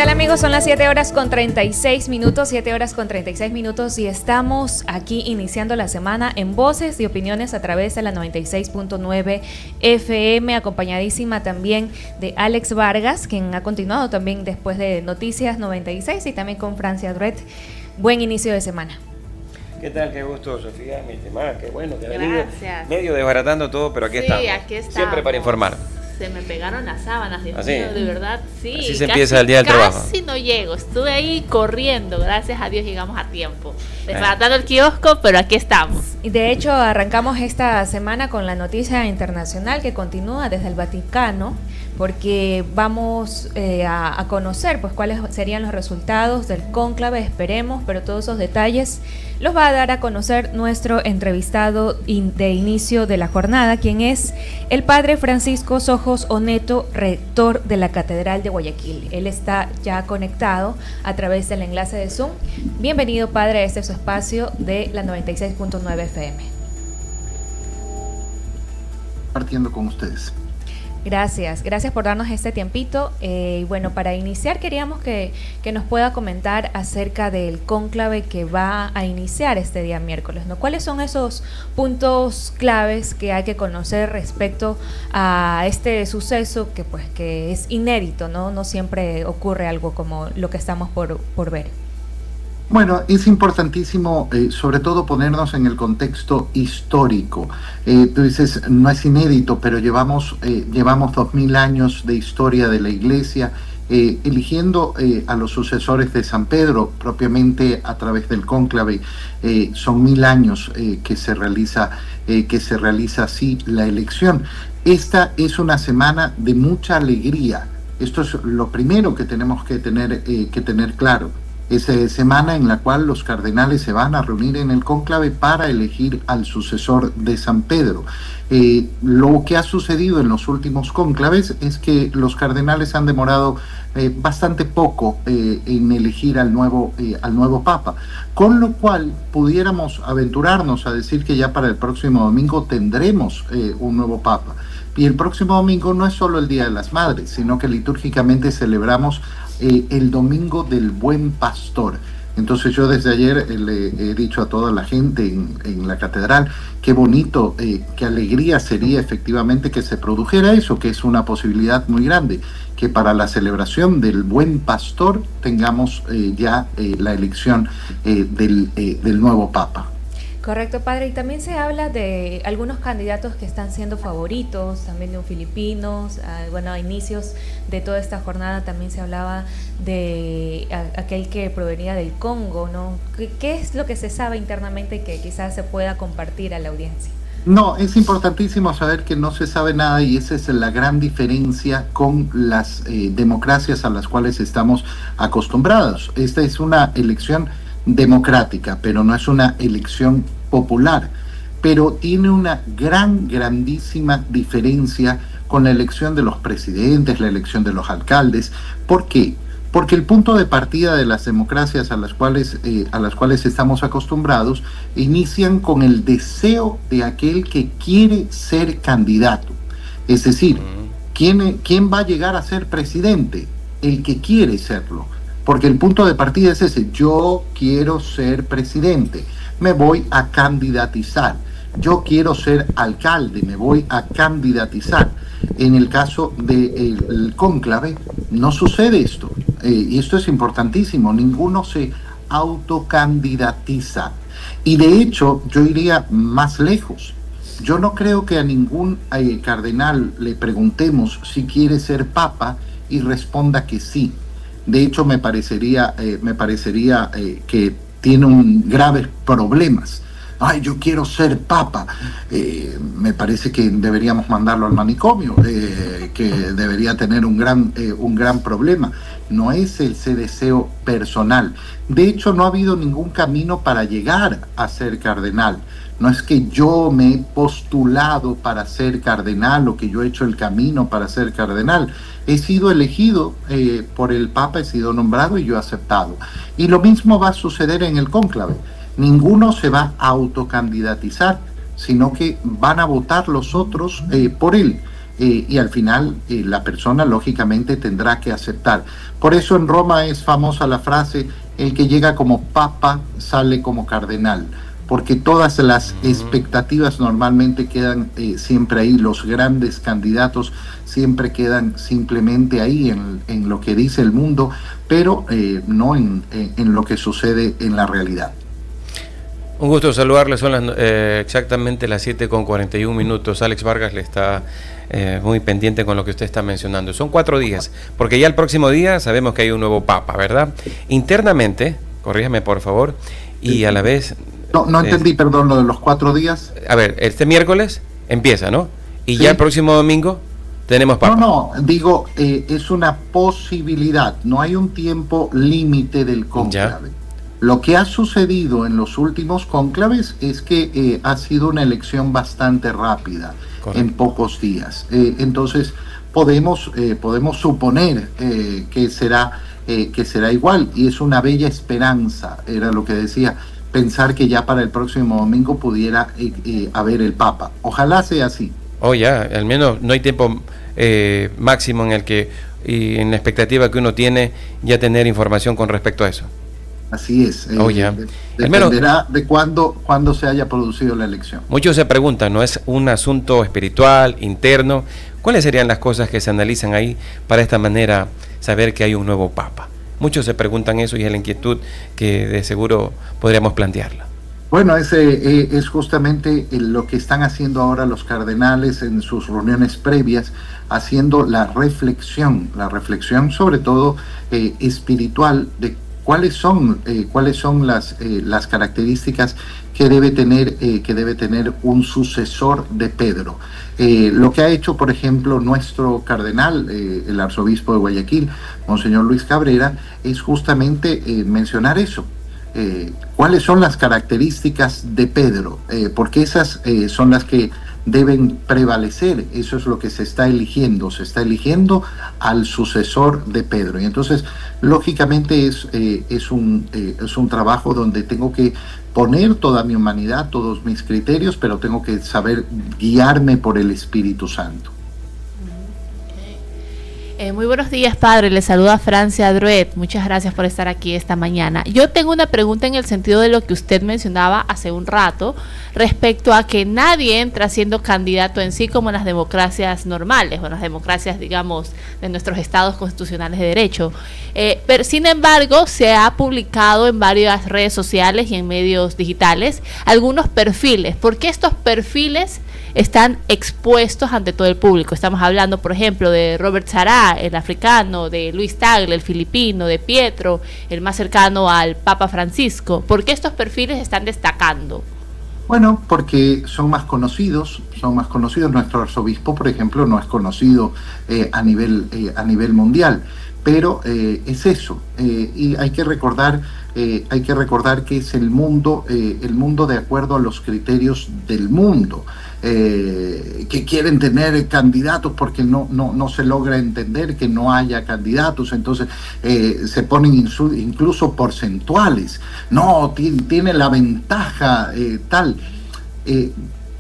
tal, amigos? Son las 7 horas con 36 minutos, 7 horas con 36 minutos y estamos aquí iniciando la semana en Voces y Opiniones a través de la 96.9 FM, acompañadísima también de Alex Vargas, quien ha continuado también después de Noticias 96 y también con Francia Dret. Buen inicio de semana. ¿Qué tal? Qué gusto, Sofía, mi estimada. Qué bueno que ha venido. Gracias. Medio desbaratando todo, pero aquí estamos. Sí, aquí estamos. Siempre para informar. Se me pegaron las sábanas, Dios ¿Así? mío, de verdad, sí. Así se empieza el día del trabajo. Casi no llego, estuve ahí corriendo, gracias a Dios llegamos a tiempo. Desbaratando el kiosco, pero aquí estamos. Y de hecho arrancamos esta semana con la noticia internacional que continúa desde el Vaticano, porque vamos a conocer pues cuáles serían los resultados del cónclave, esperemos, pero todos esos detalles los va a dar a conocer nuestro entrevistado de inicio de la jornada, quien es el padre Francisco Sojos Oneto, rector de la Catedral de Guayaquil. Él está ya conectado a través del enlace de Zoom. Bienvenido, padre, a este su espacio de la 96.9 FM. Partiendo con ustedes. Gracias por darnos este tiempito. Y bueno, para iniciar queríamos que nos pueda comentar acerca del cónclave que va a iniciar este día miércoles, ¿no? ¿Cuáles son esos puntos claves que hay que conocer respecto a este suceso que es inédito, ¿no? No siempre ocurre algo como lo que estamos por ver. Bueno, es importantísimo, sobre todo, ponernos en el contexto histórico. Tú dices, no es inédito, pero llevamos 2000 años de historia de la Iglesia, eligiendo a los sucesores de San Pedro, propiamente a través del cónclave. Son 1000 años que se realiza así la elección. Esta es una semana de mucha alegría. Esto es lo primero que tenemos que tener claro. Es semana en la cual los cardenales se van a reunir en el cónclave para elegir al sucesor de San Pedro. Lo que ha sucedido en los últimos cónclaves es que los cardenales han demorado bastante poco en elegir al nuevo papa, con lo cual pudiéramos aventurarnos a decir que ya para el próximo domingo tendremos un nuevo papa. Y el próximo domingo no es solo el Día de las Madres, sino que litúrgicamente celebramos el Domingo del Buen Pastor. Entonces yo desde ayer le he dicho a toda la gente en la catedral, qué bonito, qué alegría sería efectivamente que se produjera eso, que es una posibilidad muy grande, que para la celebración del Buen Pastor tengamos ya la elección del nuevo Papa. Correcto, padre. Y también se habla de algunos candidatos que están siendo favoritos, también de un filipinos. A inicios de toda esta jornada también se hablaba de aquel que provenía del Congo, ¿no? ¿Qué es lo que se sabe internamente y que quizás se pueda compartir a la audiencia? No, es importantísimo saber que no se sabe nada, y esa es la gran diferencia con las democracias a las cuales estamos acostumbrados. Esta es una elección democrática, pero no es una elección popular, pero tiene una grandísima diferencia con la elección de los presidentes, la elección de los alcaldes. ¿Por qué? Porque el punto de partida de las democracias a las cuales estamos acostumbrados inician con el deseo de aquel que quiere ser candidato. Es decir, ¿quién va a llegar a ser presidente? El que quiere serlo. Porque el punto de partida es ese: yo quiero ser presidente, me voy a candidatizar. Yo quiero ser alcalde, me voy a candidatizar. En el caso del cónclave no sucede esto, y esto es importantísimo, ninguno se autocandidatiza. Y de hecho, yo iría más lejos. Yo no creo que a ningún cardenal le preguntemos si quiere ser papa y responda que sí. De hecho, me parecería que tiene graves problemas. Ay, yo quiero ser papa. Me parece que deberíamos mandarlo al manicomio, que debería tener un gran problema. No es ese deseo personal. De hecho, no ha habido ningún camino para llegar a ser cardenal. No es que yo me he postulado para ser cardenal o que yo he hecho el camino para ser cardenal. He sido elegido por el Papa, he sido nombrado y yo he aceptado. Y lo mismo va a suceder en el cónclave. Ninguno se va a autocandidatizar, sino que van a votar los otros por él. y al final la persona lógicamente tendrá que aceptar. Por eso en Roma es famosa la frase: el que llega como papa sale como cardenal, porque todas las expectativas normalmente quedan siempre ahí, los grandes candidatos siempre quedan simplemente ahí en lo que dice el mundo, pero no en lo que sucede en la realidad. Un gusto saludarle, son exactamente las 7:41. Alex Vargas le está muy pendiente con lo que usted está mencionando. Son 4 días, porque ya el próximo día sabemos que hay un nuevo papa, ¿verdad? Internamente, corríjame por favor, y a la vez... No entendí, perdón, lo de los 4 días. A ver, este miércoles empieza, ¿no? Y Sí. ya el próximo domingo tenemos papa. No, digo, es una posibilidad, no hay un tiempo límite del cónclave. Lo que ha sucedido en los últimos cónclaves es que ha sido una elección bastante rápida. Correcto. En pocos días. Entonces podemos suponer que será igual, y es una bella esperanza, era lo que decía, pensar que ya para el próximo domingo pudiera haber el Papa. Ojalá sea así. Ya, al menos no hay tiempo máximo en el que, y en la expectativa que uno tiene, ya tener información con respecto a eso. Así es. Ya. Dependerá de cuándo se haya producido la elección. Muchos se preguntan, ¿no es un asunto espiritual, interno? ¿Cuáles serían las cosas que se analizan ahí para esta manera saber que hay un nuevo Papa? Muchos se preguntan eso, y es la inquietud que de seguro podríamos plantearla. Bueno, ese es justamente lo que están haciendo ahora los cardenales en sus reuniones previas, haciendo la reflexión sobre todo espiritual, de cuáles son las características que debe tener un sucesor de Pedro. Lo que ha hecho, por ejemplo, nuestro cardenal, el arzobispo de Guayaquil, Monseñor Luis Cabrera, es justamente mencionar eso. ¿Cuáles son las características de Pedro? Porque esas son las que deben prevalecer. Eso es lo que se está eligiendo al sucesor de Pedro. Y entonces, lógicamente, es un trabajo donde tengo que poner toda mi humanidad, todos mis criterios, pero tengo que saber guiarme por el Espíritu Santo. Muy buenos días, padre. Le saluda Francia Druet. Muchas gracias por estar aquí esta mañana. Yo tengo una pregunta en el sentido de lo que usted mencionaba hace un rato respecto a que nadie entra siendo candidato en sí como en las democracias normales, o en las democracias, digamos, de nuestros estados constitucionales de derecho. Pero sin embargo, se ha publicado en varias redes sociales y en medios digitales algunos perfiles. ¿Por qué estos perfiles están expuestos ante todo el público? Estamos hablando, por ejemplo, de Robert Sará, el africano, de Luis Tagle, el filipino, de Pietro, el más cercano al Papa Francisco. ¿Por qué estos perfiles están destacando? Bueno, porque son más conocidos. Nuestro arzobispo, por ejemplo, no es conocido a nivel mundial, pero es eso. Y hay que recordar que es el mundo de acuerdo a los criterios del mundo. Que quieren tener candidatos porque no se logra entender que no haya candidatos, entonces se ponen incluso porcentuales, tiene la ventaja tal,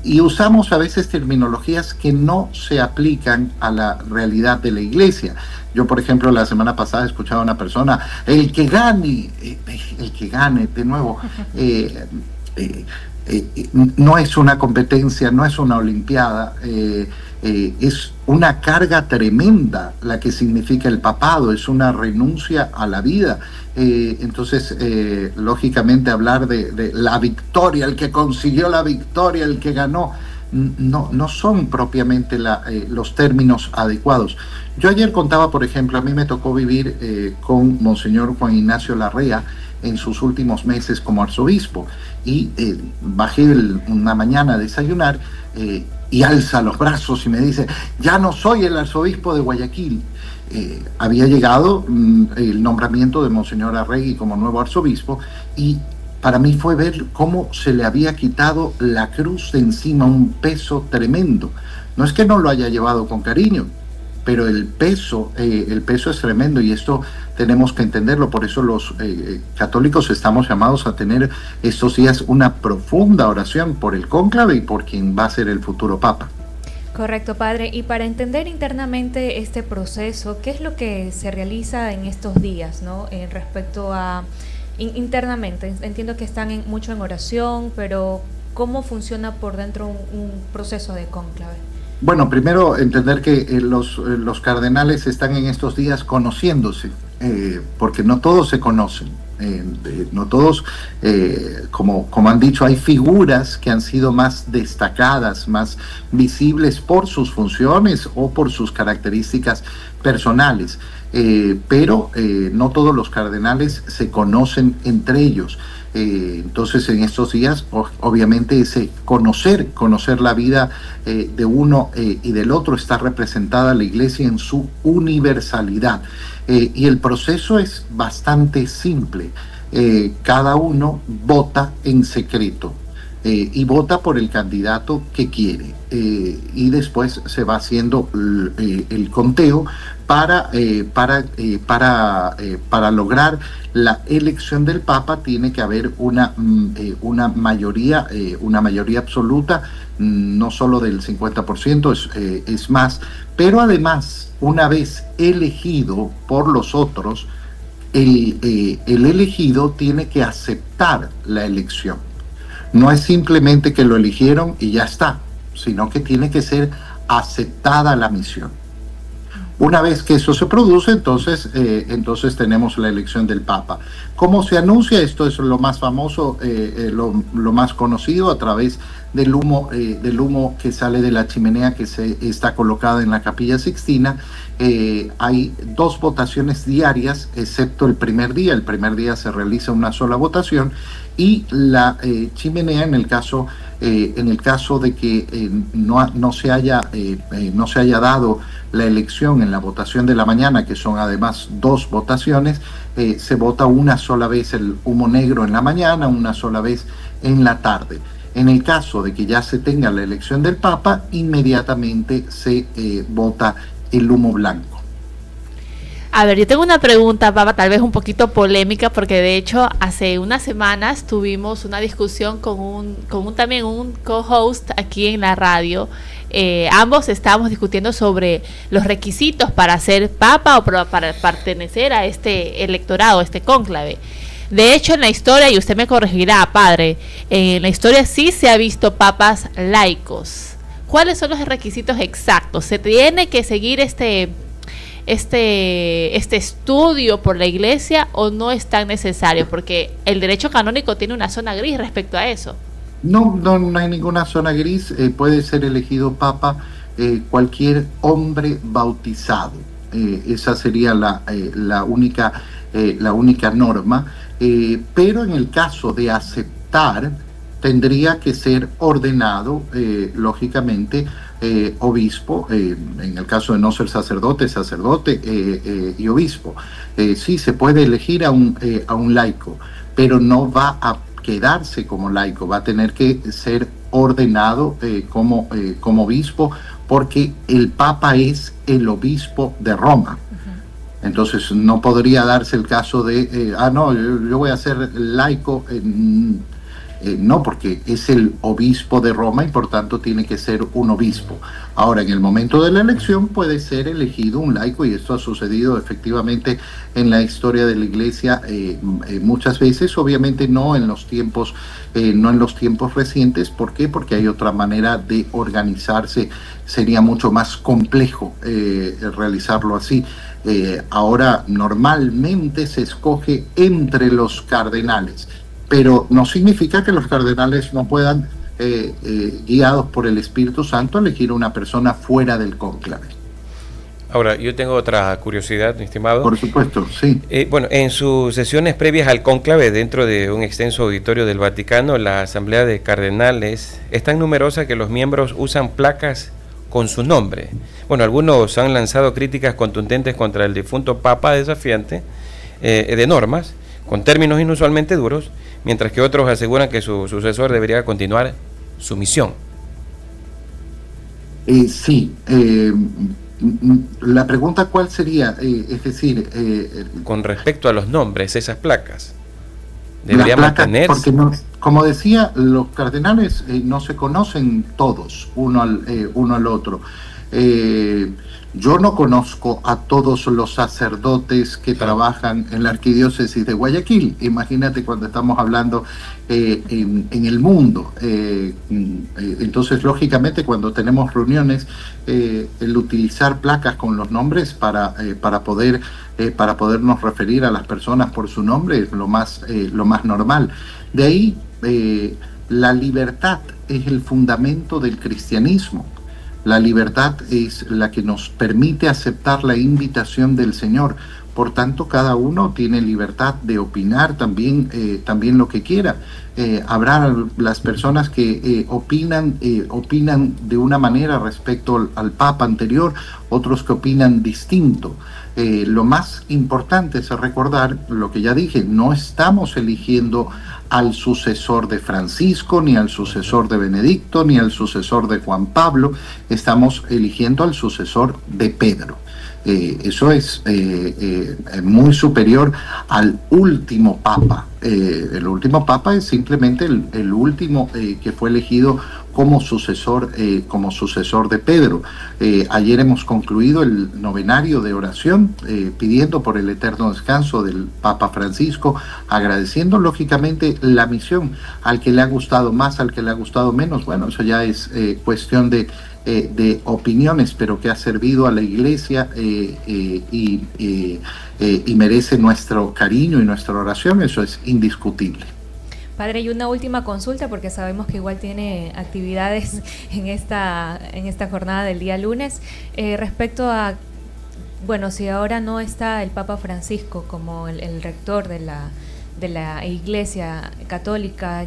y usamos a veces terminologías que no se aplican a la realidad de la iglesia. Yo, por ejemplo, la semana pasada escuchaba a una persona: el que gane, de nuevo, no es una competencia, no es una olimpiada, es una carga tremenda la que significa el papado, es una renuncia a la vida. Entonces, lógicamente, hablar de la victoria, el que consiguió la victoria, el que ganó, no son propiamente los términos adecuados. Yo ayer contaba, por ejemplo, a mí me tocó vivir con Monseñor Juan Ignacio Larrea en sus últimos meses como arzobispo, y bajé una mañana a desayunar y alza los brazos y me dice: ya no soy el arzobispo de Guayaquil. Había llegado el nombramiento de Monseñor Arregui como nuevo arzobispo, y para mí fue ver cómo se le había quitado la cruz de encima, un peso tremendo. No es que no lo haya llevado con cariño, pero el peso es tremendo, y esto tenemos que entenderlo. Por eso los católicos estamos llamados a tener estos días una profunda oración por el cónclave y por quien va a ser el futuro Papa. Correcto, padre. Y para entender internamente este proceso, ¿qué es lo que se realiza en estos días, ¿no? Respecto a internamente, entiendo que están mucho en oración, pero ¿cómo funciona por dentro un proceso de cónclave? Bueno, primero entender que los cardenales están en estos días conociéndose, porque no todos se conocen. No todos, como han dicho, hay figuras que han sido más destacadas, más visibles por sus funciones o por sus características personales, pero no todos los cardenales se conocen entre ellos. Entonces en estos días obviamente ese conocer la vida de uno y del otro está representada la Iglesia en su universalidad, y el proceso es bastante simple. Cada uno vota en secreto y vota por el candidato que quiere, y después se va haciendo el conteo para lograr la elección del Papa. Tiene que haber una mayoría absoluta, no solo del 50%, es más, pero además, una vez elegido por los otros, el elegido tiene que aceptar la elección. No es simplemente que lo eligieron y ya está, sino que tiene que ser aceptada la misión. Una vez que eso se produce, entonces tenemos la elección del Papa. ¿Cómo se anuncia? Esto es lo más famoso, lo más conocido, a través del humo que sale de la chimenea que está colocada en la Capilla Sixtina. Hay 2 votaciones diarias, excepto el primer día. El primer día se realiza una sola votación, y la chimenea, en el caso de que no se haya dado la elección en la votación de la mañana, que son además 2 votaciones, se vota una sola vez el humo negro en la mañana, una sola vez en la tarde. En el caso de que ya se tenga la elección del Papa, inmediatamente se vota el humo blanco. A ver, yo tengo una pregunta, Papa, tal vez un poquito polémica, porque de hecho hace unas semanas tuvimos una discusión con también un co-host aquí en la radio. Ambos estábamos discutiendo sobre los requisitos para ser Papa o para pertenecer a este electorado, este cónclave. De hecho, en la historia, y usted me corregirá, padre, en la historia sí se ha visto papas laicos. ¿Cuáles son los requisitos exactos? ¿Se tiene que seguir este estudio por la Iglesia o no es tan necesario? Porque el derecho canónico tiene una zona gris respecto a eso. No hay ninguna zona gris. Puede ser elegido Papa cualquier hombre bautizado. Esa sería la única norma. Pero en el caso de aceptar, tendría que ser ordenado, lógicamente, obispo, en el caso de no ser sacerdote y obispo. Sí, se puede elegir a un laico, pero no va a quedarse como laico, va a tener que ser ordenado como obispo, porque el Papa es el obispo de Roma. Entonces no podría darse el caso de, yo voy a ser laico. No, porque es el obispo de Roma y por tanto tiene que ser un obispo. Ahora, en el momento de la elección puede ser elegido un laico, y esto ha sucedido efectivamente en la historia de la Iglesia muchas veces, obviamente no en los tiempos recientes. ¿Por qué? Porque hay otra manera de organizarse, sería mucho más complejo realizarlo así. Ahora normalmente se escoge entre los cardenales, pero no significa que los cardenales no puedan, guiados por el Espíritu Santo, elegir una persona fuera del cónclave. Ahora, yo tengo otra curiosidad, mi estimado. Por supuesto, sí. Bueno, en sus sesiones previas al cónclave, dentro de un extenso auditorio del Vaticano, la Asamblea de Cardenales es tan numerosa que los miembros usan placas con su nombre. Bueno, algunos han lanzado críticas contundentes contra el difunto Papa desafiante de normas, con términos inusualmente duros, mientras que otros aseguran que su sucesor debería continuar su misión. Sí. La pregunta, ¿cuál sería? Es decir, con respecto a los nombres, esas placas deberían la placa, mantenerse. como decía, los cardenales no se conocen todos uno al otro. Yo no conozco a todos los sacerdotes que trabajan en la arquidiócesis de Guayaquil. Imagínate cuando estamos hablando en el mundo. Entonces, lógicamente, cuando tenemos reuniones, el utilizar placas con los nombres para podernos referir a las personas por su nombre es lo más normal. De ahí, la libertad es el fundamento del cristianismo. La libertad es la que nos permite aceptar la invitación del Señor. Por tanto, cada uno tiene libertad de opinar también lo que quiera. Habrá las personas que opinan de una manera respecto al Papa anterior, otros que opinan distinto. Lo más importante es recordar lo que ya dije, no estamos eligiendo al sucesor de Francisco, ni al sucesor de Benedicto, ni al sucesor de Juan Pablo, estamos eligiendo al sucesor de Pedro. Eso es muy superior al último papa. El último papa es simplemente el último que fue elegido como sucesor de Pedro. Ayer hemos concluido el novenario de oración pidiendo por el eterno descanso del Papa Francisco, agradeciendo lógicamente la misión. Al que le ha gustado más, al que le ha gustado menos, bueno, eso ya es cuestión de opiniones, pero que ha servido a la Iglesia y merece nuestro cariño y nuestra oración. Eso es indiscutible. Padre, y una última consulta, porque sabemos que igual tiene actividades en esta jornada del día lunes, respecto a, bueno, si ahora no está el Papa Francisco como el rector de la Iglesia Católica,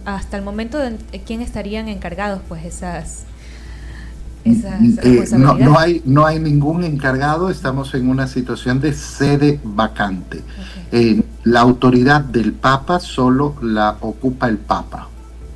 hasta el momento, ¿quién estarían encargados pues esas responsabilidades? No hay ningún encargado, estamos en una situación de sede vacante. Okay. La autoridad del Papa solo la ocupa el Papa,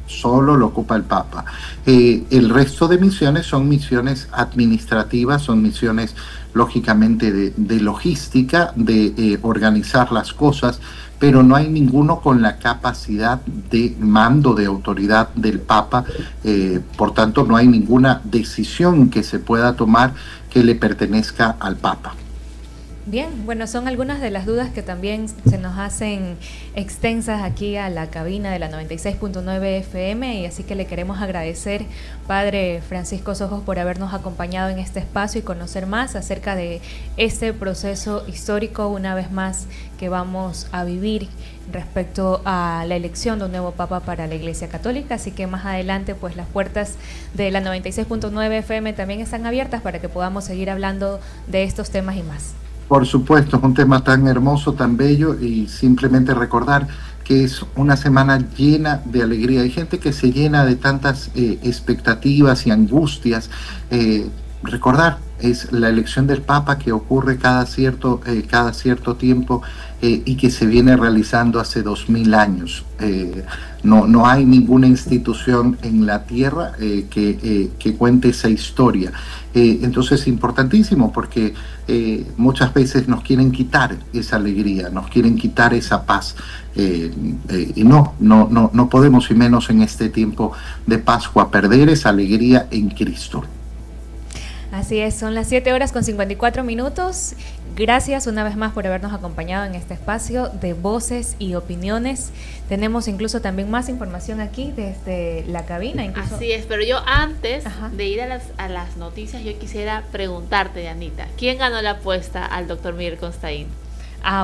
solo lo ocupa el Papa. El resto de misiones son misiones administrativas, son misiones lógicamente de logística, de organizar las cosas, pero no hay ninguno con la capacidad de mando, de autoridad del Papa. Por tanto, no hay ninguna decisión que se pueda tomar que le pertenezca al Papa. Bien, bueno, son algunas de las dudas que también se nos hacen extensas aquí a la cabina de la 96.9 FM, y así que le queremos agradecer, Padre Francisco Sojos, por habernos acompañado en este espacio y conocer más acerca de este proceso histórico, una vez más, que vamos a vivir respecto a la elección de un nuevo Papa para la Iglesia Católica. Así que más adelante, pues las puertas de la 96.9 FM también están abiertas para que podamos seguir hablando de estos temas y más. Por supuesto, es un tema tan hermoso, tan bello, y simplemente recordar que es una semana llena de alegría. Hay gente que se llena de tantas expectativas y angustias. Recordar, es la elección del Papa que ocurre cada cierto tiempo y que se viene realizando hace 2000 años. No hay ninguna institución en la tierra que cuente esa historia. Entonces es importantísimo, porque muchas veces nos quieren quitar esa alegría, nos quieren quitar esa paz, y no podemos, y menos en este tiempo de Pascua, perder esa alegría en Cristo. Así es, son las 7:54. Gracias una vez más por habernos acompañado en este espacio de voces y opiniones. Tenemos incluso también más información aquí desde la cabina. Incluso. Así es, pero yo antes de ir a las noticias, yo quisiera preguntarte, Anita, ¿quién ganó la apuesta al doctor Miguel Constaín?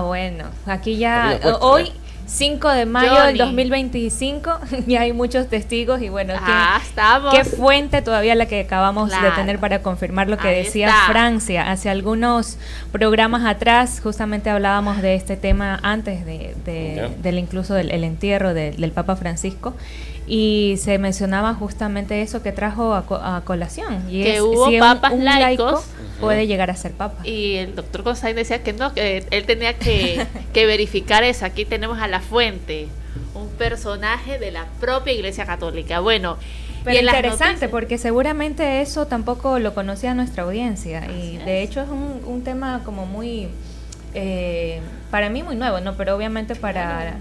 Bueno, aquí ya hoy... 5 de mayo del 2025, ya hay muchos testigos, y bueno, ¿qué fuente todavía la que acabamos de tener para confirmar lo que decía Francia? Hace algunos programas atrás justamente hablábamos de este tema antes del incluso del entierro del Papa Francisco, y se mencionaba justamente eso que trajo a colación, y que es hubo si papas un laico puede llegar a ser papa. Y el doctor Constaín decía que no, que él tenía que verificar eso. Aquí tenemos a la fuente, un personaje de la propia Iglesia Católica. Bueno, pero interesante, porque seguramente eso tampoco lo conocía nuestra audiencia. Y de hecho es un tema como muy, para mí muy nuevo, ¿no? Pero obviamente para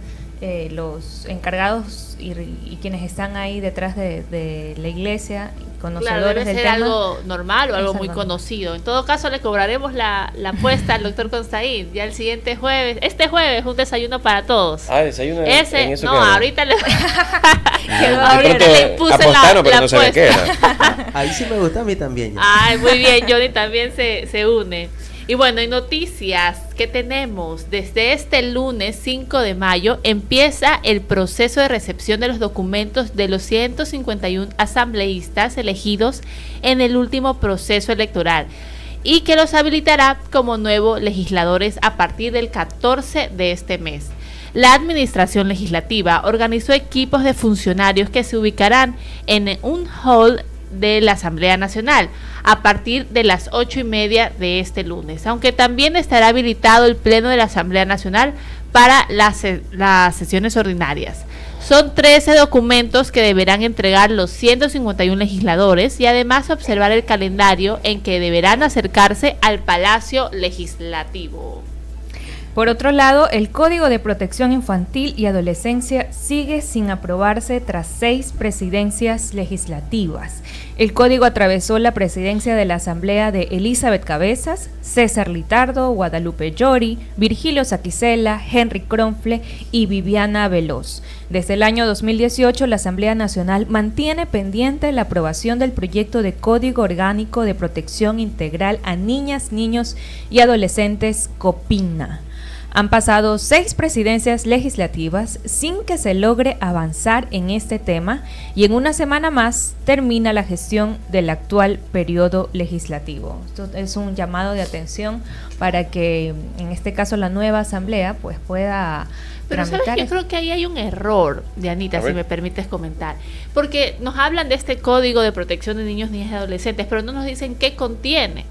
los encargados y quienes están ahí detrás de la iglesia, conocedores claro, debe del ser tema, algo normal o algo muy normal. conocido. En todo caso, le cobraremos la apuesta al doctor Constaín. Ya el siguiente jueves, este jueves, un desayuno para todos. Desayuno Ese, en eso no, queda. ahorita le, De pronto le puse apostaron, pero la no sabía qué era. Ahí sí me gusta, a mí también. Ya. Ay, muy bien, Johnny también se une. Y bueno, en noticias que tenemos, desde este lunes 5 de mayo empieza el proceso de recepción de los documentos de los 151 asambleístas elegidos en el último proceso electoral y que los habilitará como nuevos legisladores a partir del 14 de este mes. La Administración Legislativa organizó equipos de funcionarios que se ubicarán en un hall de la Asamblea Nacional a partir de las 8:30 de este lunes, aunque también estará habilitado el Pleno de la Asamblea Nacional para las sesiones ordinarias. Son 13 documentos que deberán entregar los 151 legisladores y además observar el calendario en que deberán acercarse al Palacio Legislativo. Por otro lado, el Código de Protección Infantil y Adolescencia sigue sin aprobarse tras 6 presidencias legislativas. El código atravesó la presidencia de la Asamblea de Elizabeth Cabezas, César Litardo, Guadalupe Llori, Virgilio Saquicela, Henry Kronfle y Viviana Veloz. Desde el año 2018, la Asamblea Nacional mantiene pendiente la aprobación del proyecto de Código Orgánico de Protección Integral a Niñas, Niños y Adolescentes COPINA. Han pasado 6 presidencias legislativas sin que se logre avanzar en este tema y en una semana más termina la gestión del actual periodo legislativo. Esto es un llamado de atención para que, en este caso, la nueva asamblea pues pueda Pero tramitar. ¿sabes? Yo creo que ahí hay un error, Dianita, si me permites comentar. Porque nos hablan de este Código de Protección de Niños, Niñas y Adolescentes, pero no nos dicen qué contiene.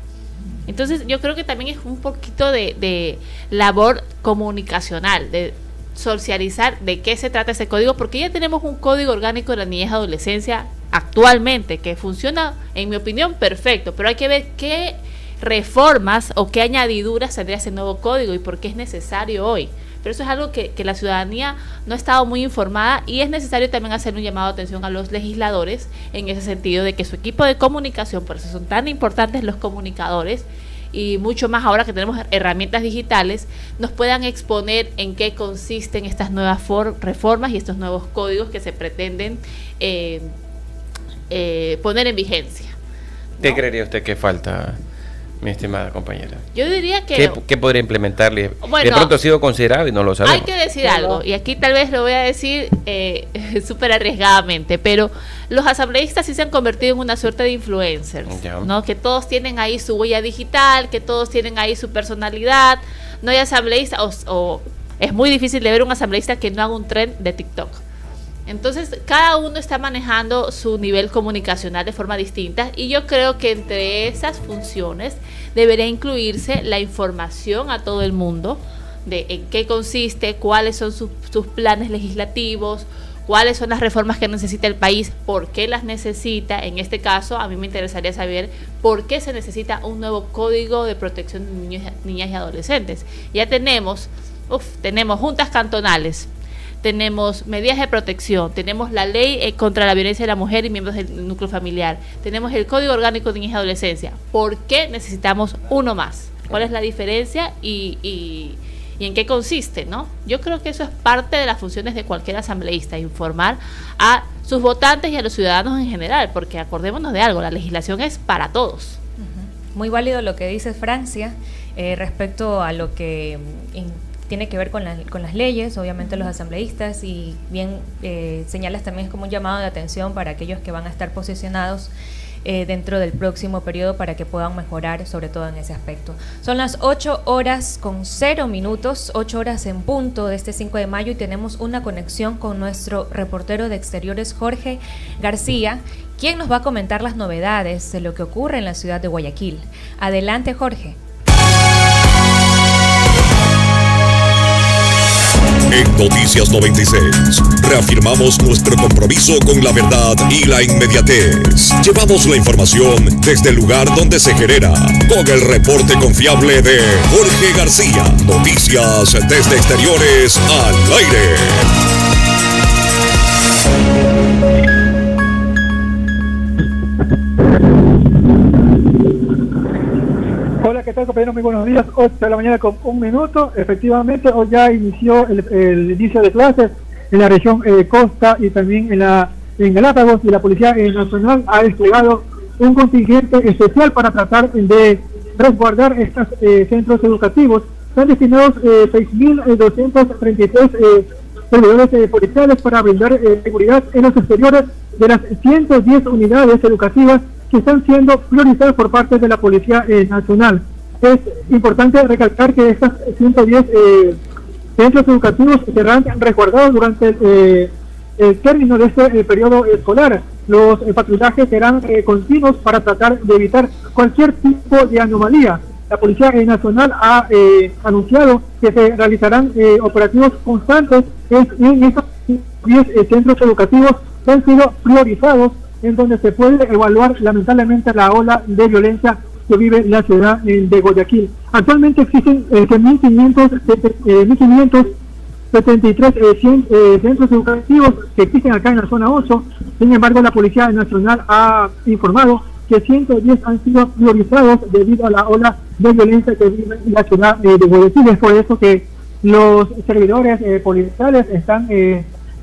Entonces yo creo que también es un poquito de labor comunicacional, de socializar de qué se trata ese código, porque ya tenemos un Código Orgánico de la Niñez y Adolescencia actualmente, que funciona, en mi opinión, perfecto, pero hay que ver qué reformas o qué añadiduras tendría ese nuevo código y por qué es necesario hoy. Pero eso es algo que la ciudadanía no ha estado muy informada y es necesario también hacer un llamado de atención a los legisladores en ese sentido de que su equipo de comunicación, por eso son tan importantes los comunicadores y mucho más ahora que tenemos herramientas digitales, nos puedan exponer en qué consisten estas nuevas reformas y estos nuevos códigos que se pretenden poner en vigencia, ¿no? ¿Qué creería usted que falta, mi estimada compañera? Yo diría que ¿Qué podría implementarle? Bueno, de pronto ha sido considerado y no lo sabemos. hay que decir algo, y aquí tal vez lo voy a decir súper arriesgadamente, pero los asambleístas sí se han convertido en una suerte de influencers, Ya. ¿no? Que todos tienen ahí su huella digital, que todos tienen ahí su personalidad. No hay asambleísta, o es muy difícil de ver un asambleísta que no haga un trend de TikTok. Entonces, cada uno está manejando su nivel comunicacional de forma distinta y yo creo que entre esas funciones debería incluirse la información a todo el mundo de en qué consiste, cuáles son sus planes legislativos, cuáles son las reformas que necesita el país, por qué las necesita. En este caso, a mí me interesaría saber por qué se necesita un nuevo Código de Protección de Niños, Niñas y Adolescentes. Ya tenemos juntas cantonales, tenemos medidas de protección, tenemos la ley contra la violencia de la mujer y miembros del núcleo familiar, tenemos el Código Orgánico de Niñez y Adolescencia. ¿Por qué necesitamos uno más? ¿Cuál es la diferencia y en qué consiste, ¿no? Yo creo que eso es parte de las funciones de cualquier asambleísta, informar a sus votantes y a los ciudadanos en general, porque acordémonos de algo, la legislación es para todos. Muy válido lo que dice Francia respecto a lo que tiene que ver con las leyes, obviamente los asambleístas, y bien señalas también es como un llamado de atención para aquellos que van a estar posicionados dentro del próximo periodo para que puedan mejorar sobre todo en ese aspecto. Son las 8:00, 8 horas en punto de este 5 de mayo y tenemos una conexión con nuestro reportero de Exteriores, Jorge García, quien nos va a comentar las novedades de lo que ocurre en la ciudad de Guayaquil. Adelante, Jorge. En Noticias 96, reafirmamos nuestro compromiso con la verdad y la inmediatez. Llevamos la información desde el lugar donde se genera, con el reporte confiable de Jorge García. Noticias desde Exteriores al aire. Hola, ¿qué tal, compañeros? Muy buenos días. 8 de la mañana con 1 minuto. Efectivamente, hoy ya inició el inicio de clases en la región Costa y también en Galápagos, y la Policía Nacional ha desplegado un contingente especial para tratar de resguardar estos centros educativos. Están destinados 6.233 servidores policiales para brindar seguridad en los exteriores de las 110 unidades educativas que están siendo priorizadas por parte de la Policía Nacional. Es importante recalcar que estas 110 centros educativos serán resguardados durante el término de este periodo escolar. Los patrullajes serán continuos para tratar de evitar cualquier tipo de anomalía. La Policía Nacional ha anunciado que se realizarán operativos constantes en estos 10 centros educativos que han sido priorizados, en donde se puede evaluar lamentablemente la ola de violencia que vive la ciudad de Guayaquil. Actualmente existen 1.573 centros educativos que existen acá en la zona 8. Sin embargo, la Policía Nacional ha informado que 110 han sido priorizados debido a la ola de violencia que vive la ciudad de Guayaquil. Es por eso que los servidores policiales están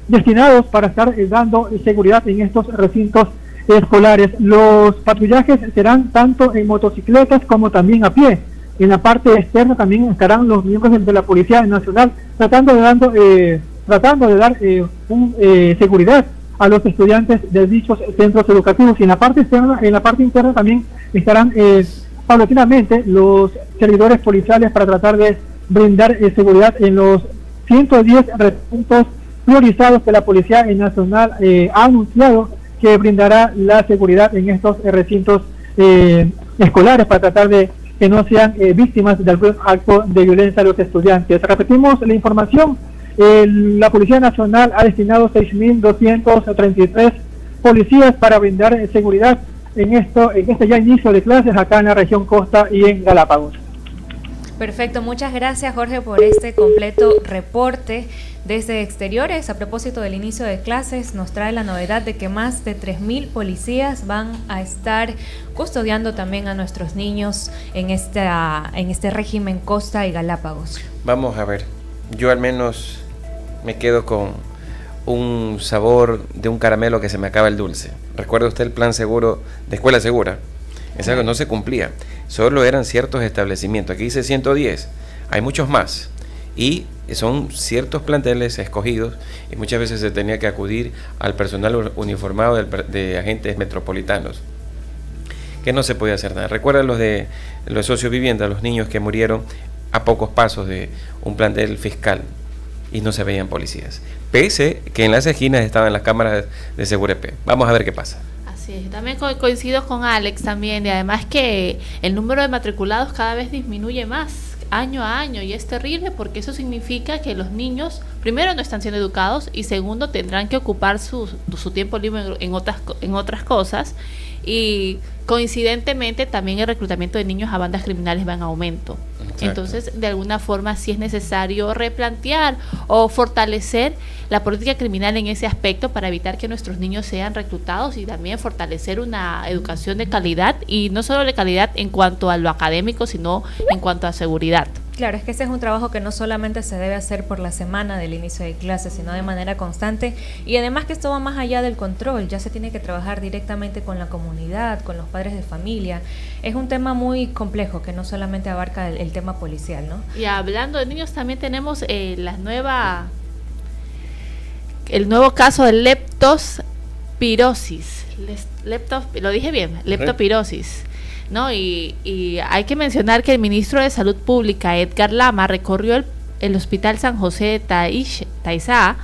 destinados para estar dando seguridad en estos recintos escolares. Los patrullajes serán tanto en motocicletas como también a pie. En la parte externa también estarán los miembros de la Policía Nacional tratando de dar seguridad a los estudiantes de dichos centros educativos. Y en la parte externa, en la parte interna también estarán paulatinamente los servidores policiales para tratar de brindar seguridad en los 110 recintos priorizados que la Policía Nacional ha anunciado que brindará la seguridad en estos recintos escolares para tratar de que no sean víctimas de algún acto de violencia a los estudiantes. Repetimos la información: la Policía Nacional ha destinado 6.233 policías para brindar seguridad en este ya inicio de clases acá en la región Costa y en Galápagos. Perfecto, muchas gracias, Jorge, por este completo reporte desde Exteriores. A propósito del inicio de clases, nos trae la novedad de que más de 3.000 policías van a estar custodiando también a nuestros niños en este régimen Costa y Galápagos. Vamos a ver, yo al menos me quedo con un sabor de un caramelo que se me acaba el dulce. ¿Recuerda usted el plan seguro de Escuela Segura? Es algo que no se cumplía, solo eran ciertos establecimientos. Aquí dice 110, hay muchos más, y son ciertos planteles escogidos, y muchas veces se tenía que acudir al personal uniformado de agentes metropolitanos, que no se podía hacer nada. Recuerda los de los socioviviendas, los niños que murieron a pocos pasos de un plantel fiscal, y no se veían policías, pese que en las esquinas estaban las cámaras de Segurep. Vamos a ver qué pasa. Sí, yo también coincido con Alex también, y además que el número de matriculados cada vez disminuye más año a año, y es terrible porque eso significa que los niños primero no están siendo educados y segundo tendrán que ocupar su tiempo libre en otras cosas, y coincidentemente también el reclutamiento de niños a bandas criminales va en aumento. Exacto. Entonces, de alguna forma sí es necesario replantear o fortalecer la política criminal en ese aspecto para evitar que nuestros niños sean reclutados, y también fortalecer una educación de calidad, y no solo de calidad en cuanto a lo académico, sino en cuanto a seguridad. Claro, es que ese es un trabajo que no solamente se debe hacer por la semana del inicio de clases, sino de manera constante, y además que esto va más allá del control, ya se tiene que trabajar directamente con la comunidad, con los padres de familia. Es un tema muy complejo que no solamente abarca el tema policial, ¿no? Y hablando de niños, también tenemos el nuevo caso de leptospirosis. Lo dije bien, leptospirosis. ¿No? Y hay que mencionar que el ministro de Salud Pública, Edgar Lama, recorrió el Hospital San José de Taizá,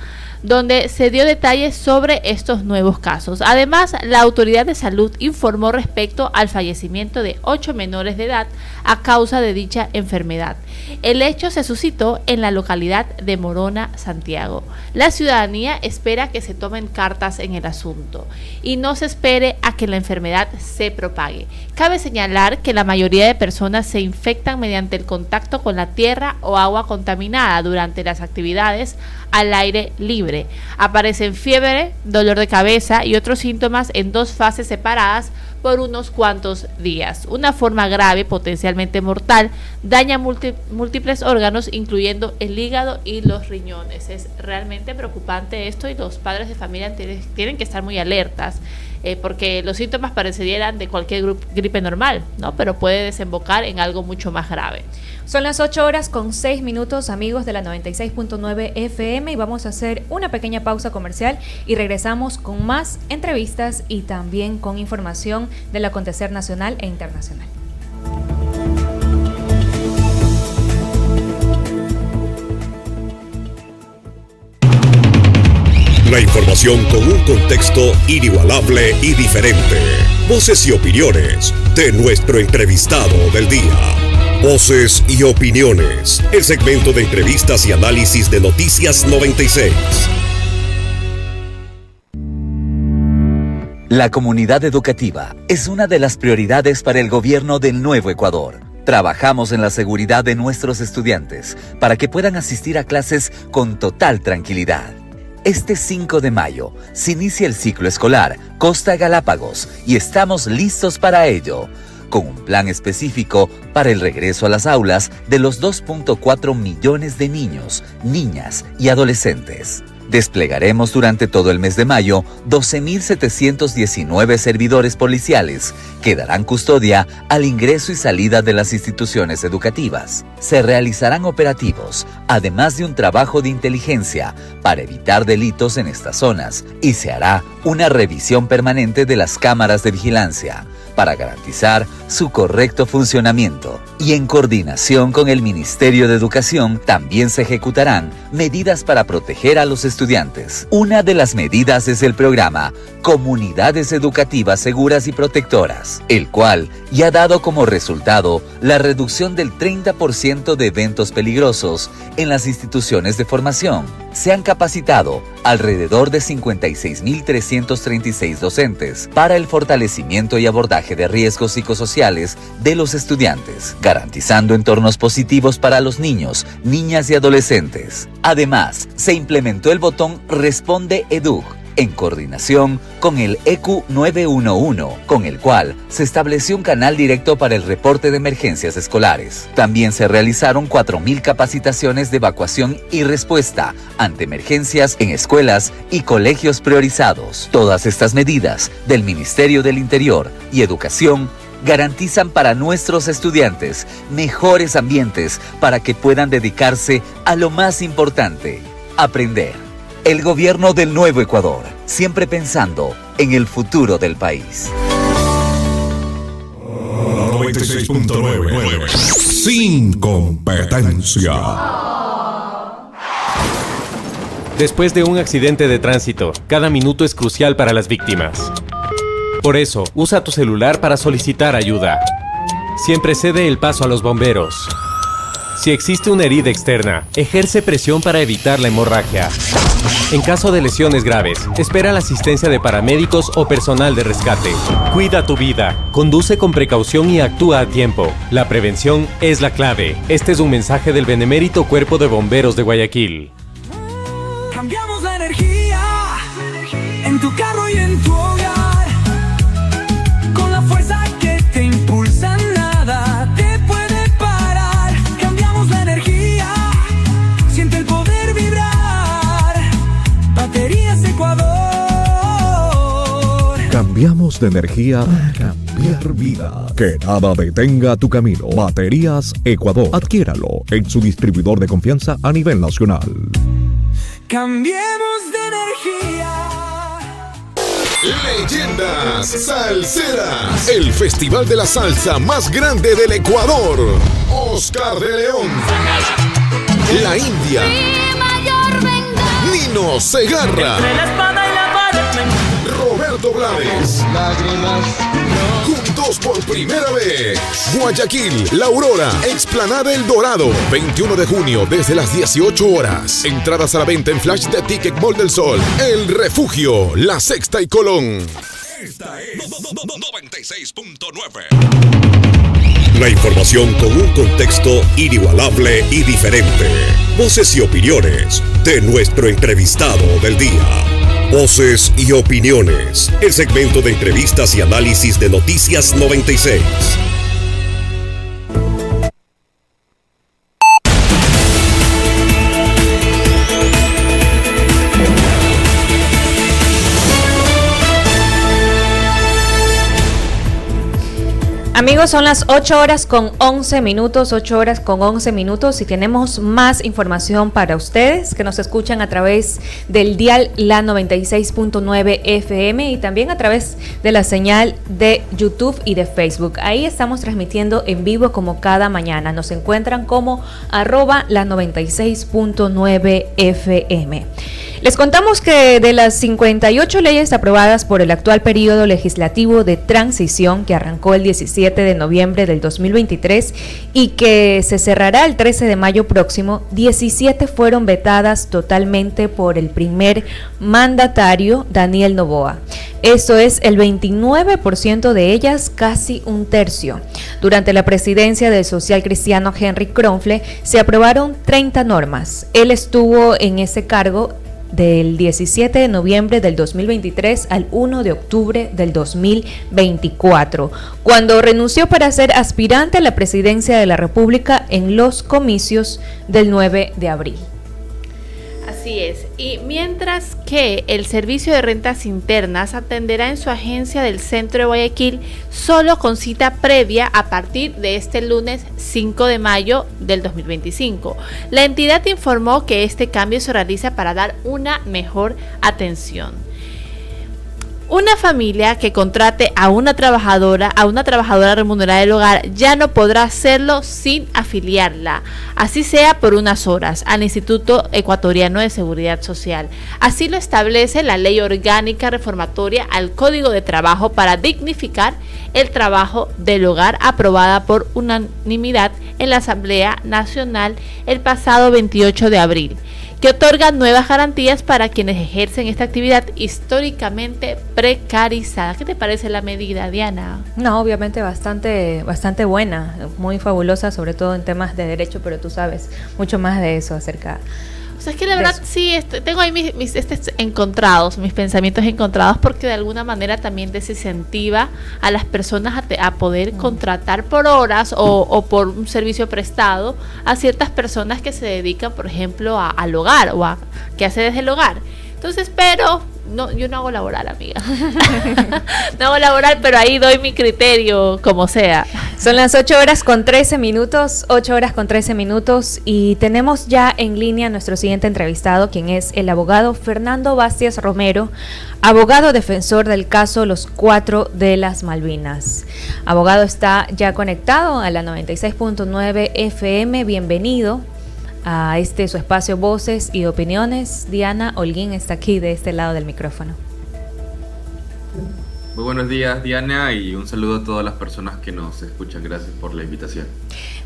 donde se dio detalles sobre estos nuevos casos. Además, la autoridad de salud informó respecto al fallecimiento de 8 menores de edad a causa de dicha enfermedad. El hecho se suscitó en la localidad de Morona, Santiago. La ciudadanía espera que se tomen cartas en el asunto y no se espere a que la enfermedad se propague. Cabe señalar que la mayoría de personas se infectan mediante el contacto con la tierra o agua contaminada durante las actividades al aire libre. Aparecen fiebre, dolor de cabeza y otros síntomas en 2 fases separadas por unos cuantos días. Una forma grave, potencialmente mortal, daña múltiples órganos, incluyendo el hígado y los riñones. Es realmente preocupante esto y los padres de familia tienen que estar muy alertas, porque los síntomas parecieran de cualquier gripe normal, ¿no? Pero puede desembocar en algo mucho más grave. Son las 8:06, amigos de la 96.9 FM, y vamos a hacer una pequeña pausa comercial y regresamos con más entrevistas y también con información del acontecer nacional e internacional. La información con un contexto inigualable y diferente. Voces y opiniones de nuestro entrevistado del día. Voces y opiniones. El segmento de entrevistas y análisis de Noticias 96. La comunidad educativa es una de las prioridades para el gobierno del Nuevo Ecuador. Trabajamos en la seguridad de nuestros estudiantes para que puedan asistir a clases con total tranquilidad. Este 5 de mayo se inicia el ciclo escolar Costa Galápagos y estamos listos para ello, con un plan específico para el regreso a las aulas de los 2.4 millones de niños, niñas y adolescentes. Desplegaremos durante todo el mes de mayo 12.719 servidores policiales que darán custodia al ingreso y salida de las instituciones educativas. Se realizarán operativos, además de un trabajo de inteligencia para evitar delitos en estas zonas, y se hará una revisión permanente de las cámaras de vigilancia para garantizar su correcto funcionamiento. Y en coordinación con el Ministerio de Educación también se ejecutarán medidas para proteger a los estudiantes. Una de las medidas es el programa Comunidades Educativas Seguras y Protectoras, el cual ya ha dado como resultado la reducción del 30% de eventos peligrosos en las instituciones de formación. Se han capacitado alrededor de 56.336 docentes para el fortalecimiento y abordaje de riesgos psicosociales de los estudiantes, garantizando entornos positivos para los niños, niñas y adolescentes. Además, se implementó el botón Responde EDUC, en coordinación con el EQ 911, con el cual se estableció un canal directo para el reporte de emergencias escolares. También se realizaron 4.000 capacitaciones de evacuación y respuesta ante emergencias en escuelas y colegios priorizados. Todas estas medidas del Ministerio del Interior y Educación garantizan para nuestros estudiantes mejores ambientes para que puedan dedicarse a lo más importante: aprender. El gobierno del Nuevo Ecuador, siempre pensando en el futuro del país. 96.9. Sin competencia. Después de un accidente de tránsito, cada minuto es crucial para las víctimas. Por eso, usa tu celular para solicitar ayuda. Siempre cede el paso a los bomberos. Si existe una herida externa, ejerce presión para evitar la hemorragia. En caso de lesiones graves, espera la asistencia de paramédicos o personal de rescate. Cuida tu vida, conduce con precaución y actúa a tiempo. La prevención es la clave. Este es un mensaje del Benemérito Cuerpo de Bomberos de Guayaquil. Cambiamos la energía en tu carro y en tu hogar, con la fuerza que te impulsa, nada te puede parar. Cambiamos la energía, siente el poder vibrar. Baterías Ecuador. Cambiamos de energía para cambiar vida. Que nada detenga tu camino. Baterías Ecuador. Adquiéralo en su distribuidor de confianza a nivel nacional. Cambiemos de energía. Leyendas Salseras. El festival de la salsa más grande del Ecuador. Oscar de León. La India. Ni Lino Segarra, Entre la espada y la pared Roberto Blades, juntos por primera vez. Guayaquil, La Aurora, Explanada El Dorado, 21 de junio desde las 18 horas. Entradas a la venta en Flash de Ticket Mall del Sol, El Refugio, La Sexta y Colón. Esta es 96.9. La información con un contexto inigualable y diferente. Voces y opiniones de nuestro entrevistado del día. Voces y opiniones. El segmento de entrevistas y análisis de Noticias 96. Amigos, son las 8 horas con 11 minutos, 8 horas con 11 minutos y tenemos más información para ustedes que nos escuchan a través del dial La 96.9 FM y también a través de la señal de YouTube y de Facebook. Ahí estamos transmitiendo en vivo como cada mañana. Nos encuentran como @La 96.9 FM. Les contamos que de las 58 leyes aprobadas por el actual periodo legislativo de transición que arrancó el 17 de noviembre del 2023 y que se cerrará el 13 de mayo próximo, 17 fueron vetadas totalmente por el primer mandatario, Daniel Noboa. Eso es el 29% de ellas, casi un tercio. Durante la presidencia del social cristiano Henry Kronfle se aprobaron 30 normas. Él estuvo en ese cargo del 17 de noviembre del 2023 al 1 de octubre del 2024, cuando renunció para ser aspirante a la presidencia de la República en los comicios del 9 de abril. Así es, y mientras que el Servicio de Rentas Internas atenderá en su agencia del centro de Guayaquil solo con cita previa a partir de este lunes 5 de mayo del 2025. La entidad informó que este cambio se realiza para dar una mejor atención. Una familia que contrate a una trabajadora remunerada del hogar ya no podrá hacerlo sin afiliarla, así sea por unas horas, al Instituto Ecuatoriano de Seguridad Social. Así lo establece la Ley Orgánica Reformatoria al Código de Trabajo para dignificar el trabajo del hogar, aprobada por unanimidad en la Asamblea Nacional el pasado 28 de abril. Que otorga nuevas garantías para quienes ejercen esta actividad históricamente precarizada. ¿Qué te parece la medida, Diana? No, obviamente bastante buena, muy fabulosa, sobre todo en temas de derecho, pero tú sabes mucho más de eso acerca. O sea, es que la verdad sí, tengo ahí mis pensamientos encontrados, porque de alguna manera también desincentiva a las personas a poder contratar por horas o por un servicio prestado a ciertas personas que se dedican, por ejemplo, al hogar o a que hace desde el hogar. Entonces, pero no, yo no hago laboral, amiga. No hago laboral, pero ahí doy mi criterio como sea. Son las 8 horas con 13 minutos, 8 horas con 13 minutos y tenemos ya en línea a nuestro siguiente entrevistado, quien es el abogado Fernando Bastias Romero, abogado defensor del caso Los 4 de las Malvinas. Abogado está ya conectado a la 96.9 FM, bienvenido a su espacio Voces y Opiniones. Diana Holguín está aquí de este lado del micrófono. Muy buenos días, Diana, y un saludo a todas las personas que nos escuchan. Gracias por la invitación.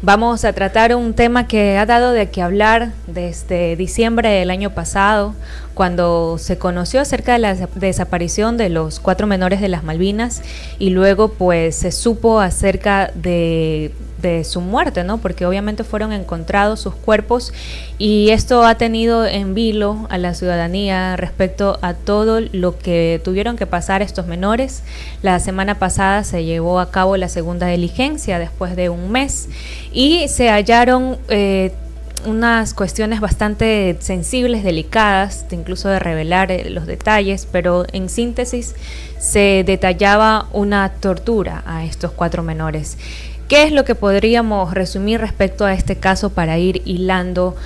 Vamos a tratar un tema que ha dado de qué hablar desde diciembre del año pasado, cuando se conoció acerca de la desaparición de los 4 menores de las Malvinas y luego pues se supo acerca de su muerte, ¿no? Porque obviamente fueron encontrados sus cuerpos y esto ha tenido en vilo a la ciudadanía respecto a todo lo que tuvieron que pasar estos menores. La semana pasada se llevó a cabo la segunda diligencia después de un mes y se hallaron unas cuestiones bastante sensibles, delicadas, incluso de revelar los detalles, pero en síntesis se detallaba una tortura a estos 4 menores. ¿Qué es lo que podríamos resumir respecto a este caso para ir hilando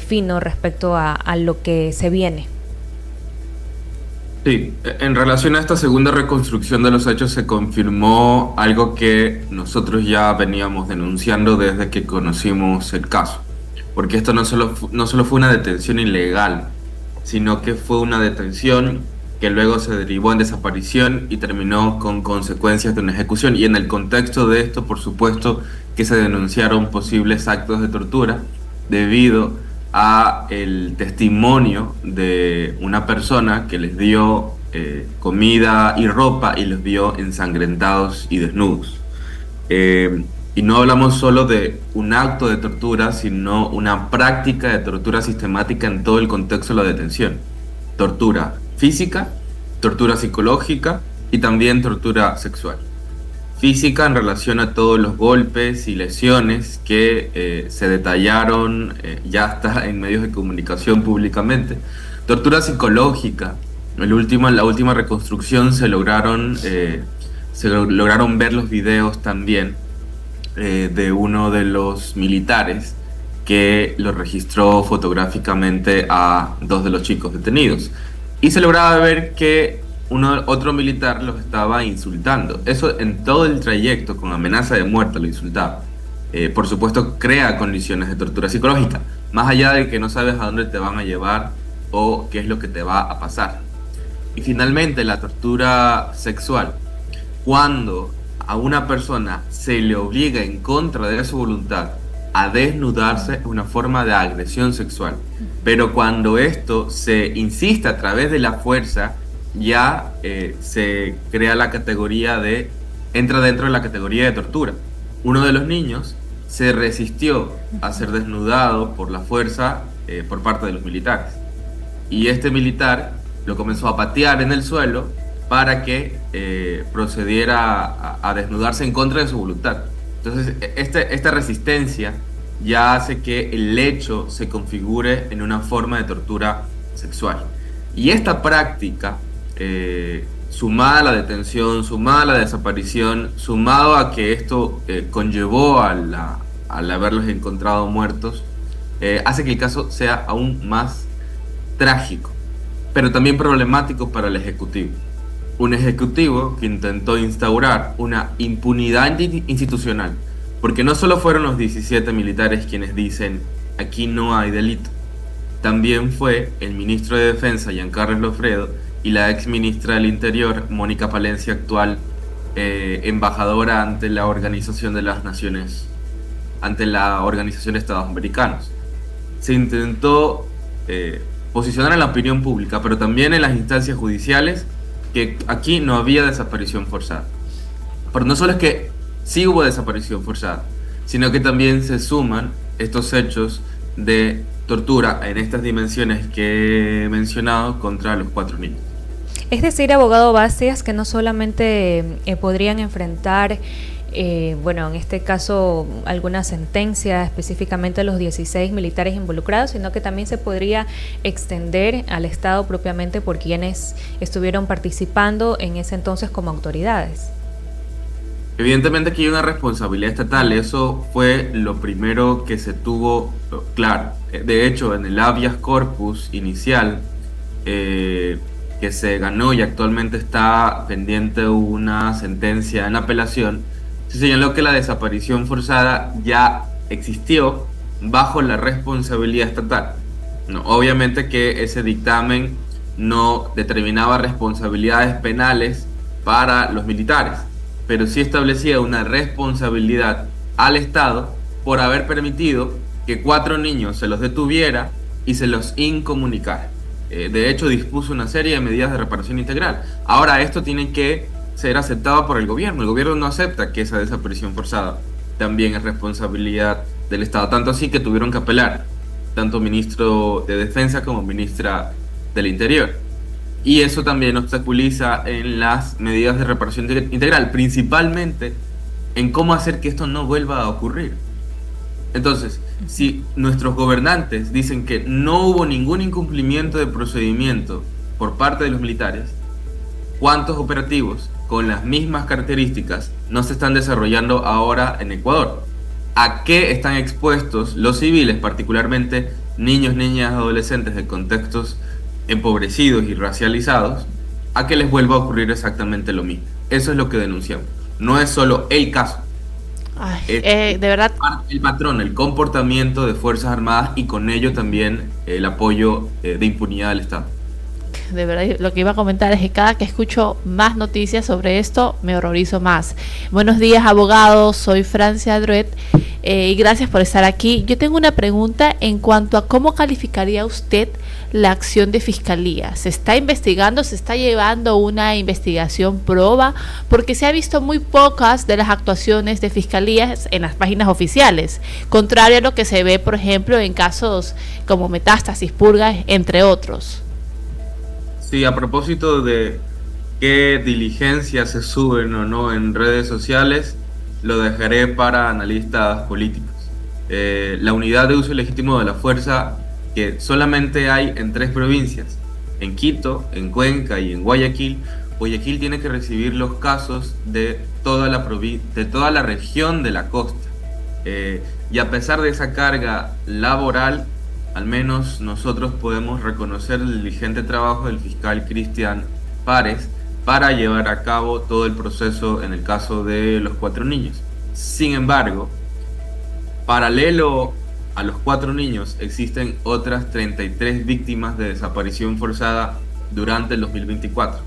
fino respecto a lo que se viene? Sí, en relación a esta segunda reconstrucción de los hechos se confirmó algo que nosotros ya veníamos denunciando desde que conocimos el caso, porque esto no solo fue una detención ilegal, sino que fue una detención que luego se derivó en desaparición y terminó con consecuencias de una ejecución. Y en el contexto de esto, por supuesto, que se denunciaron posibles actos de tortura debido a el testimonio de una persona que les dio comida y ropa y los vio ensangrentados y desnudos. Y no hablamos solo de un acto de tortura, sino una práctica de tortura sistemática en todo el contexto de la detención. Tortura física, tortura psicológica y también tortura sexual. Física en relación a todos los golpes y lesiones que se detallaron ya hasta en medios de comunicación públicamente. Tortura psicológica, la última reconstrucción se lograron ver los videos también de uno de los militares que lo registró fotográficamente a 2 de los chicos detenidos. Y se lograba ver que otro militar los estaba insultando. Eso en todo el trayecto, con amenaza de muerte, lo insultaba. Por supuesto, crea condiciones de tortura psicológica, más allá de que no sabes a dónde te van a llevar o qué es lo que te va a pasar. Y finalmente, la tortura sexual. Cuando a una persona se le obliga en contra de su voluntad a desnudarse, es una forma de agresión sexual. Pero cuando esto se insiste a través de la fuerza, ya se crea la categoría entra dentro de la categoría de tortura. Uno de los niños se resistió a ser desnudado por la fuerza por parte de los militares. Y este militar lo comenzó a patear en el suelo para que procediera a desnudarse en contra de su voluntad. Entonces, esta resistencia ya hace que el hecho se configure en una forma de tortura sexual. Y esta práctica, sumada a la detención, sumada a la desaparición, sumado a que esto conllevó al haberlos encontrado muertos, hace que el caso sea aún más trágico, pero también problemático para el Ejecutivo. Un Ejecutivo que intentó instaurar una impunidad institucional, porque no solo fueron los 17 militares quienes dicen aquí no hay delito, también fue el ministro de Defensa, Giancarlo Lofredo, y la ex ministra del Interior, Mónica Palencia, actual embajadora ante la Organización de las Naciones, ante la Organización de Estados Americanos. Se intentó posicionar en la opinión pública, pero también en las instancias judiciales, que aquí no había desaparición forzada. Pero no solo es que sí hubo desaparición forzada, sino que también se suman estos hechos de tortura en estas dimensiones que he mencionado contra los 4 niños. Es decir, abogado Bastias, que no solamente podrían enfrentar, en este caso, alguna sentencia específicamente a los 16 militares involucrados, sino que también se podría extender al Estado propiamente por quienes estuvieron participando en ese entonces como autoridades. Evidentemente aquí hay una responsabilidad estatal, eso fue lo primero que se tuvo claro. De hecho, en el habeas corpus inicial que se ganó y actualmente está pendiente una sentencia en apelación, se señaló que la desaparición forzada ya existió bajo la responsabilidad estatal. No, obviamente que ese dictamen no determinaba responsabilidades penales para los militares, pero sí establecía una responsabilidad al Estado por haber permitido que 4 niños se los detuviera y se los incomunicara. De hecho, dispuso una serie de medidas de reparación integral. Ahora esto tiene que ser aceptado por el gobierno. El gobierno no acepta que esa desaparición forzada también es responsabilidad del Estado. Tanto así que tuvieron que apelar, tanto ministro de Defensa como ministra del Interior. Y eso también obstaculiza en las medidas de reparación integral, principalmente en cómo hacer que esto no vuelva a ocurrir. Entonces, si nuestros gobernantes dicen que no hubo ningún incumplimiento de procedimiento por parte de los militares, ¿cuántos operativos con las mismas características no se están desarrollando ahora en Ecuador? ¿A qué están expuestos los civiles, particularmente niños, niñas, adolescentes de contextos empobrecidos y racializados, a que les vuelva a ocurrir exactamente lo mismo? Eso es lo que denunciamos. No es solo el caso. Ay, Es de verdad, el patrón, el comportamiento de Fuerzas Armadas y con ello también el apoyo de impunidad del Estado. de verdad, lo que iba a comentar es que cada que escucho más noticias sobre esto, me horrorizo más. Buenos días, abogados. Soy Francia Druet y gracias por estar aquí. Yo tengo una pregunta en cuanto a cómo calificaría usted la acción de fiscalía. ¿Se está investigando? ¿Se está llevando una investigación proba? Porque se ha visto muy pocas de las actuaciones de fiscalías en las páginas oficiales, contrario a lo que se ve, por ejemplo, en casos como Metástasis, Purga, entre otros. Sí, a propósito de qué diligencias se suben o no en redes sociales, lo dejaré para analistas políticos. La unidad de uso ilegítimo de la fuerza que solamente hay en 3 provincias, en Quito, en Cuenca y en Guayaquil. Guayaquil tiene que recibir los casos de toda la región de la costa. Y a pesar de esa carga laboral, al menos nosotros podemos reconocer el diligente trabajo del fiscal Cristian Párez para llevar a cabo todo el proceso en el caso de los 4 niños. Sin embargo, paralelo a los 4 niños, existen otras 33 víctimas de desaparición forzada durante el 2024.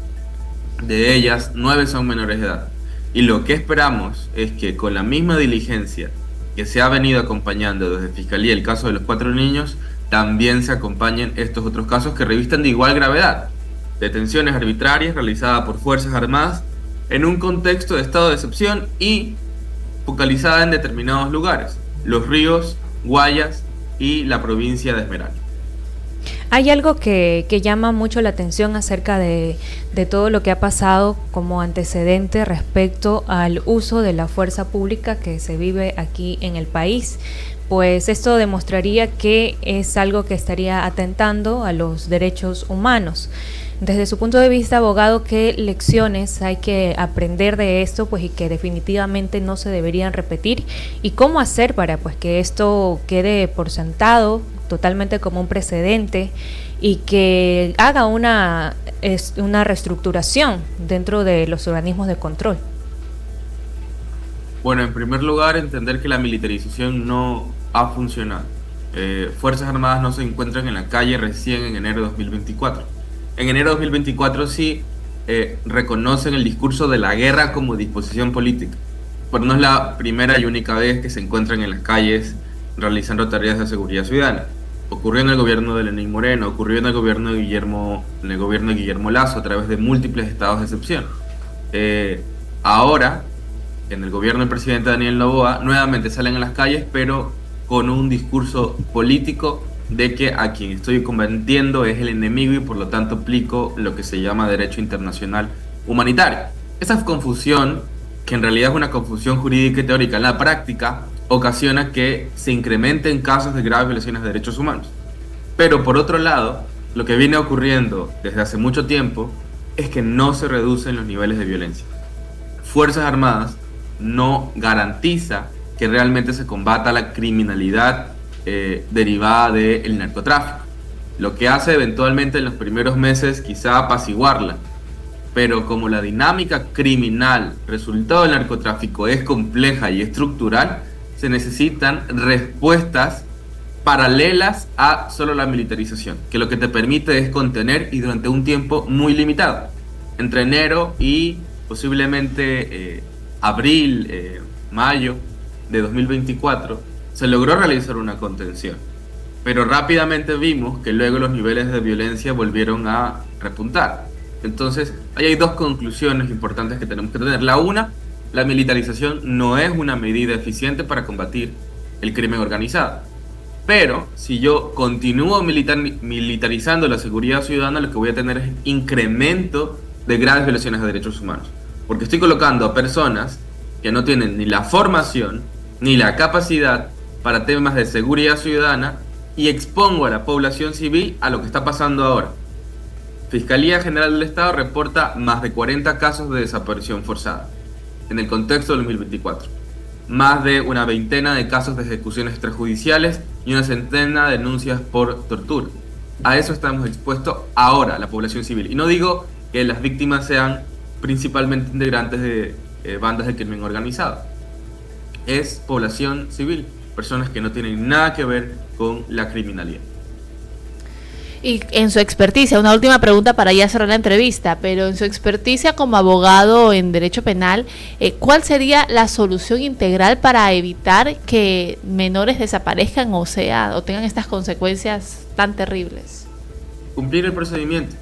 De ellas, 9 son menores de edad. Y lo que esperamos es que con la misma diligencia que se ha venido acompañando desde Fiscalía el caso de los 4 niños, también se acompañen estos otros casos que revisten de igual gravedad. Detenciones arbitrarias realizadas por Fuerzas Armadas en un contexto de estado de excepción y focalizada en determinados lugares: Los Ríos, Guayas y la provincia de Esmeralda. Hay algo que llama mucho la atención acerca de todo lo que ha pasado como antecedente respecto al uso de la fuerza pública que se vive aquí en el país. Pues esto demostraría que es algo que estaría atentando a los derechos humanos. Desde su punto de vista, abogado, ¿qué lecciones hay que aprender de esto, pues, y que definitivamente no se deberían repetir? ¿Y cómo hacer para, pues, que esto quede por sentado totalmente como un precedente y que haga una reestructuración dentro de los organismos de control? Bueno, en primer lugar, entender que la militarización no ha funcionado. Fuerzas Armadas no se encuentran en la calle recién en enero de 2024. En enero de 2024 sí reconocen el discurso de la guerra como disposición política, pero no es la primera y única vez que se encuentran en las calles realizando tareas de seguridad ciudadana. Ocurrió en el gobierno de Lenín Moreno, ocurrió en el gobierno de Guillermo Lasso a través de múltiples estados de excepción. Ahora, en el gobierno del presidente Daniel Noboa, nuevamente salen a las calles, pero con un discurso político de que a quien estoy combatiendo es el enemigo y por lo tanto aplico lo que se llama derecho internacional humanitario. Esa confusión, que en realidad es una confusión jurídica y teórica, en la práctica ocasiona que se incrementen casos de graves violaciones de derechos humanos. Pero por otro lado, lo que viene ocurriendo desde hace mucho tiempo es que no se reducen los niveles de violencia. Fuerzas Armadas no garantiza que realmente se combata la criminalidad derivada del narcotráfico. Lo que hace eventualmente en los primeros meses quizá apaciguarla, pero como la dinámica criminal resultado del narcotráfico es compleja y estructural, se necesitan respuestas paralelas a solo la militarización, que lo que te permite es contener y durante un tiempo muy limitado. Entre enero y posiblemente abril, mayo de 2024, se logró realizar una contención, pero rápidamente vimos que luego los niveles de violencia volvieron a repuntar. Entonces, ahí hay 2 conclusiones importantes que tenemos que tener. La una, la militarización no es una medida eficiente para combatir el crimen organizado. Pero si yo continúo militarizando la seguridad ciudadana, lo que voy a tener es incremento de graves violaciones a derechos humanos. Porque estoy colocando a personas que no tienen ni la formación ni la capacidad para temas de seguridad ciudadana y expongo a la población civil a lo que está pasando ahora. Fiscalía General del Estado reporta más de 40 casos de desaparición forzada en el contexto del 2024. Más de una veintena de casos de ejecuciones extrajudiciales y una centena de denuncias por tortura. A eso estamos expuestos ahora, la población civil. Y no digo que las víctimas sean principalmente integrantes de bandas de crimen organizado. es población civil, personas que no tienen nada que ver con la criminalidad. Y en su experticia, una última pregunta para ya cerrar la entrevista, pero en su experticia como abogado en derecho penal, ¿cuál sería la solución integral para evitar que menores desaparezcan o tengan estas consecuencias tan terribles? Cumplir el procedimiento.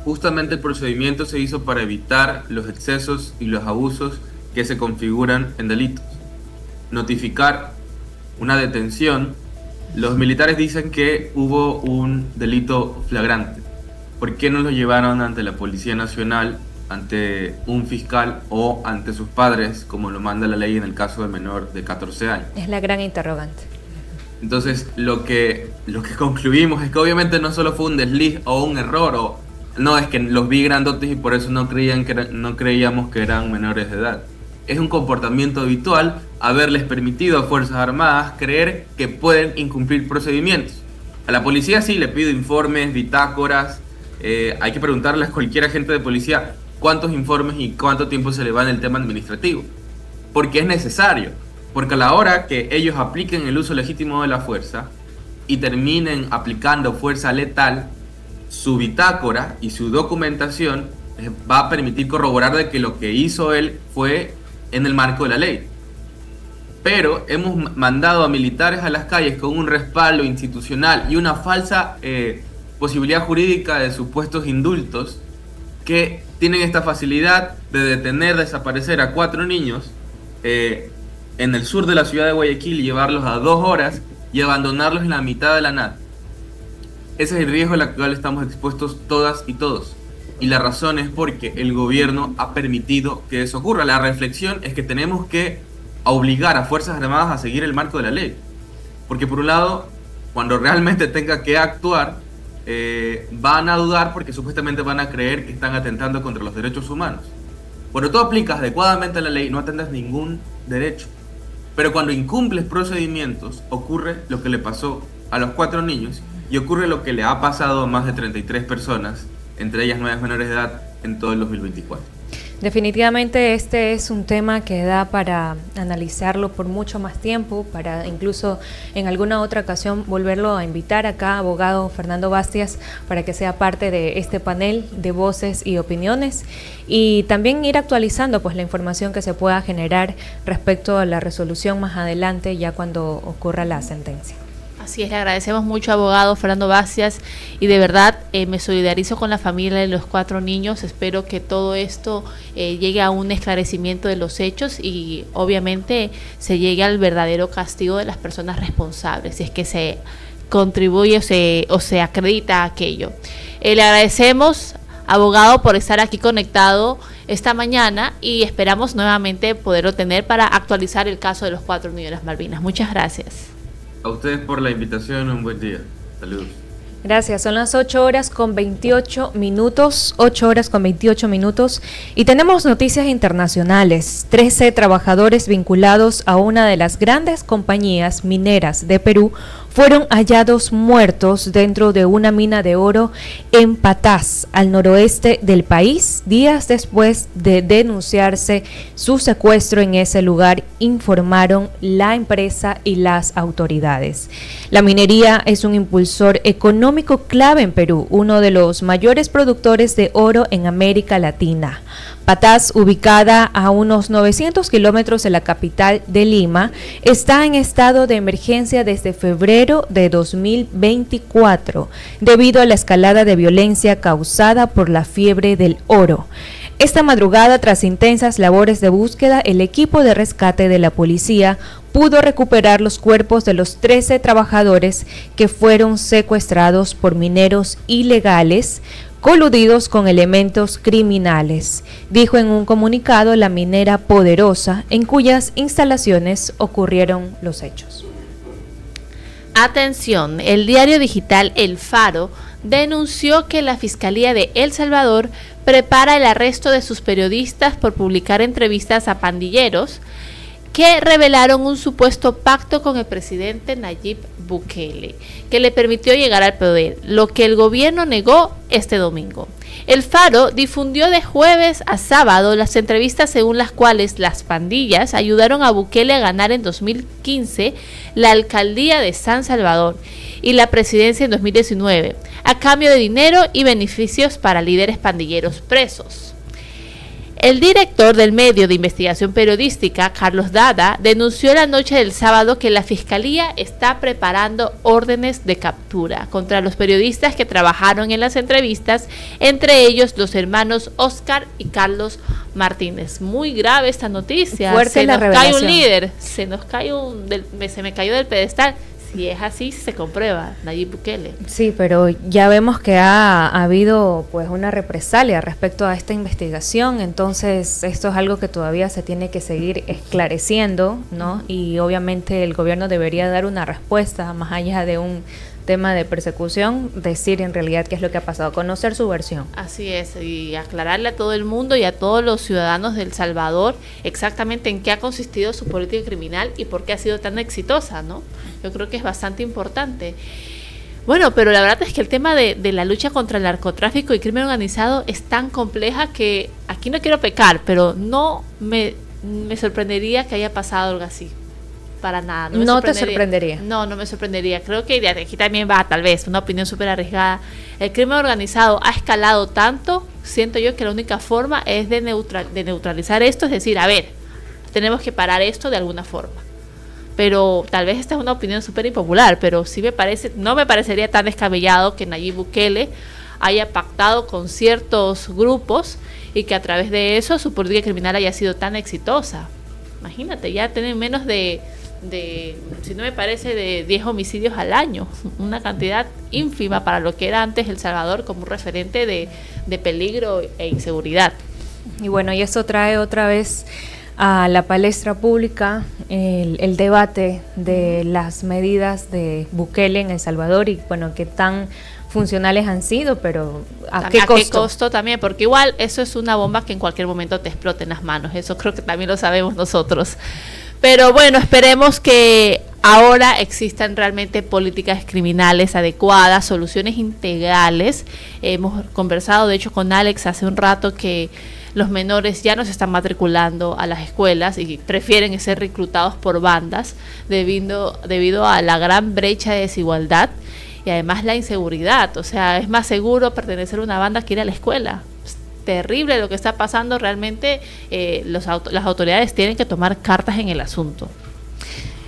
Justamente el procedimiento se hizo para evitar los excesos y los abusos que se configuran en delitos. Notificar una detención. Los militares dicen que hubo un delito flagrante. ¿Por qué no lo llevaron ante la Policía Nacional, ante un fiscal o ante sus padres, como lo manda la ley en el caso del menor de 14 años? Es la gran interrogante. Entonces, lo que concluimos es que obviamente no solo fue un desliz o un error, o no es que los vi grandotes y por eso no creíamos que eran menores de edad. Es un comportamiento habitual haberles permitido a Fuerzas Armadas creer que pueden incumplir procedimientos. A la policía sí le pido informes, bitácoras, hay que preguntarle a cualquier agente de policía cuántos informes y cuánto tiempo se le va en el tema administrativo. Porque es necesario, porque a la hora que ellos apliquen el uso legítimo de la fuerza y terminen aplicando fuerza letal, su bitácora y su documentación va a permitir corroborar de que lo que hizo él fue en el marco de la ley. Pero hemos mandado a militares a las calles con un respaldo institucional y una falsa posibilidad jurídica de supuestos indultos que tienen esta facilidad de detener, desaparecer a 4 niños en el sur de la ciudad de Guayaquil y llevarlos a 2 horas y abandonarlos en la mitad de la nada. Ese es el riesgo al cual estamos expuestos todas y todos. Y la razón es porque el gobierno ha permitido que eso ocurra. La reflexión es que tenemos que obligar a Fuerzas Armadas a seguir el marco de la ley. Porque por un lado, cuando realmente tenga que actuar, van a dudar porque supuestamente van a creer que están atentando contra los derechos humanos. Cuando tú aplicas adecuadamente la ley, no atentas ningún derecho. Pero cuando incumples procedimientos, ocurre lo que le pasó a los 4 niños y ocurre lo que le ha pasado a más de 33 personas, entre ellas 9 menores de edad, en todo el 2024. Definitivamente este es un tema que da para analizarlo por mucho más tiempo, para incluso en alguna otra ocasión volverlo a invitar acá, abogado Fernando Bastias, para que sea parte de este panel de voces y opiniones, y también ir actualizando pues la información que se pueda generar respecto a la resolución más adelante, ya cuando ocurra la sentencia. Así es, le agradecemos mucho, abogado Fernando Bastias, y de verdad me solidarizo con la familia de los 4 niños. Espero que todo esto llegue a un esclarecimiento de los hechos y obviamente se llegue al verdadero castigo de las personas responsables, si es que se contribuye o se acredita aquello. Le agradecemos, abogado, por estar aquí conectado esta mañana y esperamos nuevamente poderlo tener para actualizar el caso de los 4 niños de las Malvinas. Muchas gracias. A ustedes por la invitación, un buen día. Saludos. Gracias, son las 8 horas con 28 minutos, 8 horas con 28 minutos y tenemos noticias internacionales. 13 trabajadores vinculados a una de las grandes compañías mineras de Perú fueron hallados muertos dentro de una mina de oro en Patás, al noroeste del país, días después de denunciarse su secuestro en ese lugar, informaron la empresa y las autoridades. La minería es un impulsor económico clave en Perú, uno de los mayores productores de oro en América Latina. Patás, ubicada a unos 900 kilómetros de la capital de Lima, está en estado de emergencia desde febrero de 2024, debido a la escalada de violencia causada por la fiebre del oro. Esta madrugada, tras intensas labores de búsqueda, el equipo de rescate de la policía pudo recuperar los cuerpos de los 13 trabajadores que fueron secuestrados por mineros ilegales, coludidos con elementos criminales, dijo en un comunicado la minera Poderosa, en cuyas instalaciones ocurrieron los hechos. Atención, el diario digital El Faro denunció que la Fiscalía de El Salvador prepara el arresto de sus periodistas por publicar entrevistas a pandilleros que revelaron un supuesto pacto con el presidente Nayib Bukele, que le permitió llegar al poder, lo que el gobierno negó este domingo. El Faro difundió de jueves a sábado las entrevistas según las cuales las pandillas ayudaron a Bukele a ganar en 2015 la alcaldía de San Salvador y la presidencia en 2019, a cambio de dinero y beneficios para líderes pandilleros presos. El director del medio de investigación periodística, Carlos Dada, denunció la noche del sábado que la Fiscalía está preparando órdenes de captura contra los periodistas que trabajaron en las entrevistas, entre ellos los hermanos Oscar y Carlos Martínez. Muy grave esta noticia. Fuerte la revelación. Cae un líder, se me cayó del pedestal. Si es así, se comprueba, Nayib Bukele. Sí, pero ya vemos que ha habido pues una represalia respecto a esta investigación, entonces esto es algo que todavía se tiene que seguir esclareciendo, ¿no? Y obviamente el gobierno debería dar una respuesta más allá de un tema de persecución, decir en realidad qué es lo que ha pasado, conocer su versión. Así es, y aclararle a todo el mundo y a todos los ciudadanos de El Salvador exactamente en qué ha consistido su política criminal y por qué ha sido tan exitosa, ¿no? Yo creo que es bastante importante. Bueno, pero la verdad es que el tema de la lucha contra el narcotráfico y crimen organizado es tan compleja que aquí no quiero pecar, pero no me sorprendería que haya pasado algo así. Para nada. No te sorprendería. No me sorprendería. Creo que de aquí también va, tal vez, una opinión súper arriesgada. El crimen organizado ha escalado tanto, siento yo que la única forma es de neutralizar esto, es decir, a ver, tenemos que parar esto de alguna forma. Pero tal vez esta es una opinión súper impopular, pero sí no me parecería tan descabellado que Nayib Bukele haya pactado con ciertos grupos y que a través de eso su política criminal haya sido tan exitosa. Imagínate, ya tienen menos de si no me parece, de 10 homicidios al año, una cantidad ínfima para lo que era antes El Salvador como un referente de peligro e inseguridad. Y bueno, y eso trae otra vez a la palestra pública el debate de las medidas de Bukele en El Salvador y bueno, qué tan funcionales han sido, pero ¿a qué costo? ¿A qué costo también? Porque igual eso es una bomba que en cualquier momento te explote en las manos, eso creo que también lo sabemos nosotros. Pero bueno, esperemos que ahora existan realmente políticas criminales adecuadas, soluciones integrales. Hemos conversado, de hecho, con Alex hace un rato que los menores ya no se están matriculando a las escuelas y prefieren ser reclutados por bandas debido a la gran brecha de desigualdad y además la inseguridad. O sea, es más seguro pertenecer a una banda que ir a la escuela. Terrible lo que está pasando, realmente las autoridades tienen que tomar cartas en el asunto.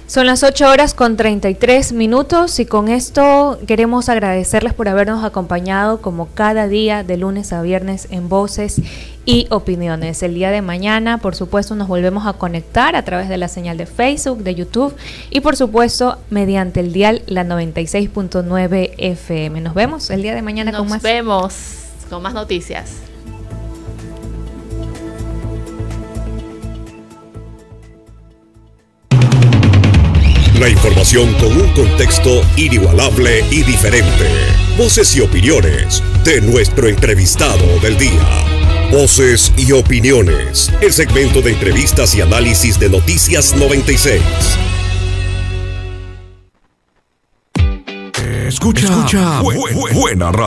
Son las 8:33 y con esto queremos agradecerles por habernos acompañado como cada día de lunes a viernes en Voces y Opiniones. El día de mañana, por supuesto, nos volvemos a conectar a través de la señal de Facebook, de YouTube y por supuesto mediante el dial la 96.9 FM. Nos vemos el día de mañana con más. Nos vemos con más noticias. La información con un contexto inigualable y diferente. Voces y opiniones de nuestro entrevistado del día. Voces y Opiniones, el segmento de entrevistas y análisis de Noticias 96. Escucha buena radio.